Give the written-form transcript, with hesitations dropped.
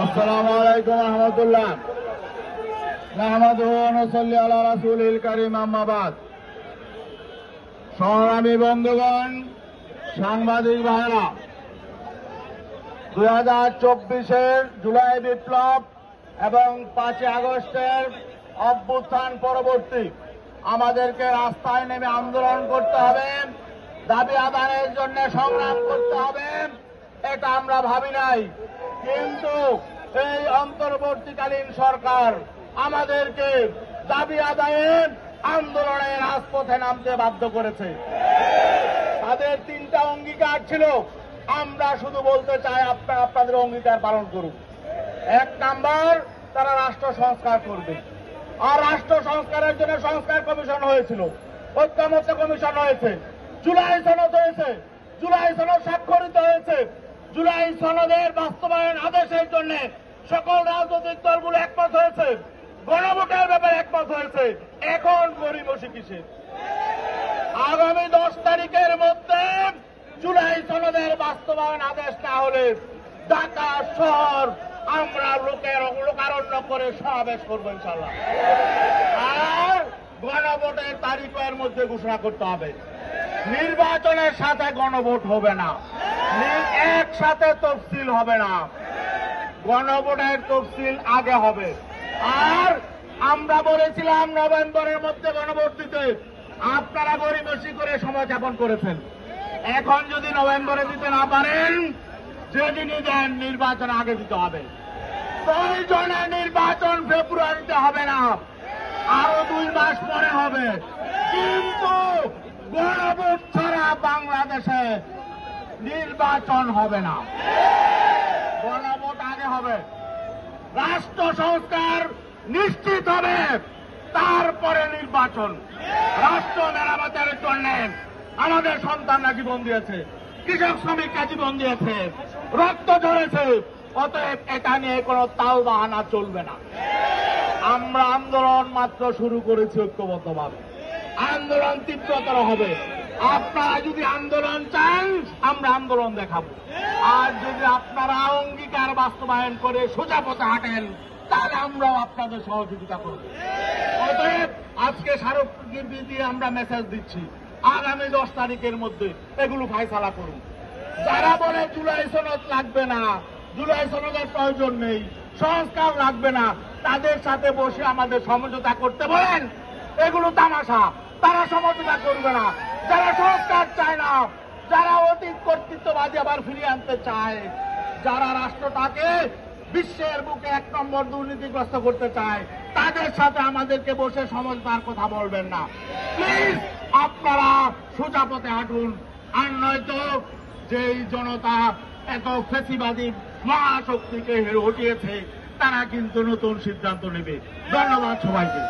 আসসালামু আলাইকুম রহমতুল্লাহ। নাহমাদুহু ওয়া নুসাল্লি আলা রাসূলিল কারীম, আম্মা বাদ। সংগ্রামী বন্ধুগণ, সাংবাদিক ভাইরা, 2024-এর জুলাই বিপ্লব এবং 5 আগস্টের অভ্যুত্থান পরবর্তী আমাদেরকে রাস্তায় নেমে আন্দোলন করতে হবে, দাবি আদায়ের জন্য সংগ্রাম করতে হবে। এটা আমরা ভাবি নাই, কিন্তু এই অন্তর্বর্তীকালীন সরকার আমাদেরকে দাবি আদায়ের আন্দোলনে রাজপথে নামতে বাধ্য করেছে। তাদের 3টা অঙ্গীকার ছিল, আমরা শুধু বলতে চাই আপনারা আপনাদের অঙ্গীকার পালন করুন। 1 নাম্বার, তারা রাষ্ট্র সংস্কার করবে। আর রাষ্ট্র সংস্কারের জন্য সংস্কার কমিশন হয়েছিল, ঐক্যমত্য কমিশন হয়েছে, জুলাই সনদ হয়েছে, জুলাই সনদ স্বাক্ষরিত হয়েছে। জুলাই সনদের বাস্তবায়ন আদেশের জন্য সকল রাজনৈতিক দলগুলো একমত হয়েছে, গণভোটের ব্যাপারে একমত হয়েছে। এখন গড়িমসি কিসের? আগামী 10 তারিখের মধ্যে জুলাই সনদের বাস্তবায়ন আদেশ না হলে ঢাকা শহর আমরা লোকারণ্য করে সমাবেশ করবো ইনশাল্লাহ। আর গণভোটের তারিখের মধ্যে ঘোষণা করতে হবে। নির্বাচনের সাথে গণভোট হবে না, একসাথে তফসিল হবে না, গণভোটের তফসিল আগে হবে। আর আমরা বলেছিলাম নভেম্বরের মধ্যে গণভোট দিতে, আপনারা গড়িমসি করে সময় যাপন করেছেন। এখন যদি নভেম্বরে দিতে না পারেন, যেদিনই দেন নির্বাচন আগে দিতে হবে। প্রয়োজনে নির্বাচন ফেব্রুয়ারিতে হবে না, আরো 2 মাস পরে হবে, কিন্তু গণভোট ছাড়া বাংলাদেশে নির্বাচন হবে না। গণভোট আগে হবে, রাষ্ট্র সংস্কার নিশ্চিত হবে, তারপরে নির্বাচন। রাষ্ট্র মেরামতের জন্য আমাদের সন্তানরা জীবন দিয়েছে, কৃষক শ্রমিকরা জীবন দিয়েছে, রক্ত ঝরেছে। অতএব এটা নিয়ে কোনো তাল বাহানা চলবে না। আমরা আন্দোলন মাত্র শুরু করেছি ঐক্যবদ্ধভাবে, আন্দোলন তীব্রতর হবে। আপনারা যদি আন্দোলন চান, আমরা আন্দোলন দেখাবো। আর যদি আপনারা অঙ্গীকার বাস্তবায়ন করে সোজা পথে হাঁটেন, তাহলে আমরাও আপনাদের সহযোগিতা করব। অতএব আজকে স্মারকলিপি দিয়ে আমরা মেসেজ দিচ্ছি, আগামী 10 তারিখের মধ্যে এগুলো ফায়সালা করুন। যারা বলে জুলাই সনদ লাগবে না, জুলাই সনদের প্রয়োজন নেই, সংস্কার লাগবে না, তাদের সাথে বসে আমাদের সমঝোতা করতে বলেন। এগুলো তামাশা, তারা সমঝোতা করবে না। যারা সংস্কার চায় না, যারা অতীত কর্তৃত্ববাদী আবার ফিরিয়ে আনতে চায়, যারা রাষ্ট্রটাকে বিশ্বের বুকে 1 নম্বর দুর্নীতিগ্রস্ত করতে চায়, তাদের সাথে আমাদেরকে বসে সমঝোতার কথা বলবেন না। প্লিজ আপনারা সোজা পথে হাঁটুন। আর নয়তো যেই জনতা এত ফেসিবাদী মহাশক্তিকে হটিয়েছে, তারা কিন্তু নতুন সিদ্ধান্ত নেবে। ধন্যবাদ সবাইকে।